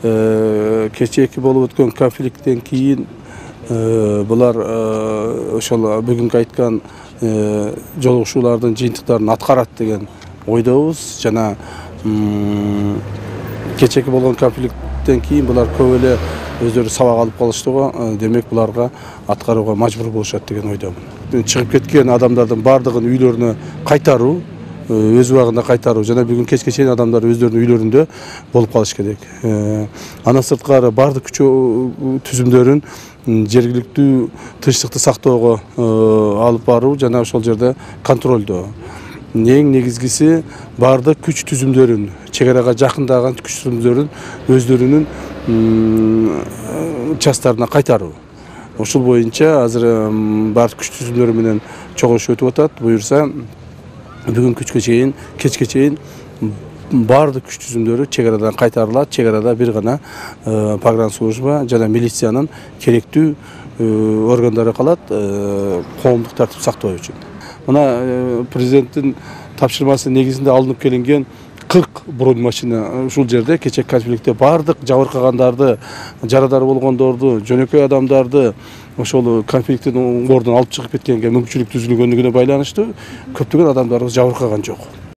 кечээки болуп өткөн конфликттен кийин булар ошол бүгүнкү айткан жолугушуулардын жыйынтыктарын аткарат деген ойдобуз. Жана кечээки болгон конфликттен кийин булар көп эле өздөрү сабак алып калыштыго, демек буларга аткарууга мажбур болушат деген ойдомун. Чыгып кеткен адамдардын бардыгын үйлөрүнө кайтаруу, өз убагында кайтаруу жана бүгүн кечке чейин адамдар өздөрүнүн үйлөрүндө болуп калыш керек. Андан сырткары бардык күч түзүмдөрүн жергиликтүү тынчтыкты сактоого алып баруу жана ошол жерде контролдоо. Эң негизгиси бардык күч түзүмдөрүн, чек арага жакындаган күч түзүмдөрүн өздөрүнүн частарына кайтаруу. Ошол боюнча азыр бардык күч түзүмдөрү менен чогулуш өтүп атат. Буюрса бүгүн кечке чейин бардык күч түзүмдөрү чек арадан кайтарылат. Чек арада бир гана погранслужба жана милициянын керектүү органдары калат коомдук тартип сактоо үчүн. Мына президенттин тапшырмасы негизинде алынып келинген 40 бронемашина ушул жерде кечээ конфликтте бардык жабыркагандарды, жарадар болгондорду, жөнөкөй адамдарды ошол конфликттин ордун алып чыгып кеткенге мүмкүнчүлүк түзүлгөндүгүнө байланыштуу көптөгөн адамдарыбыз жабыркаган жок.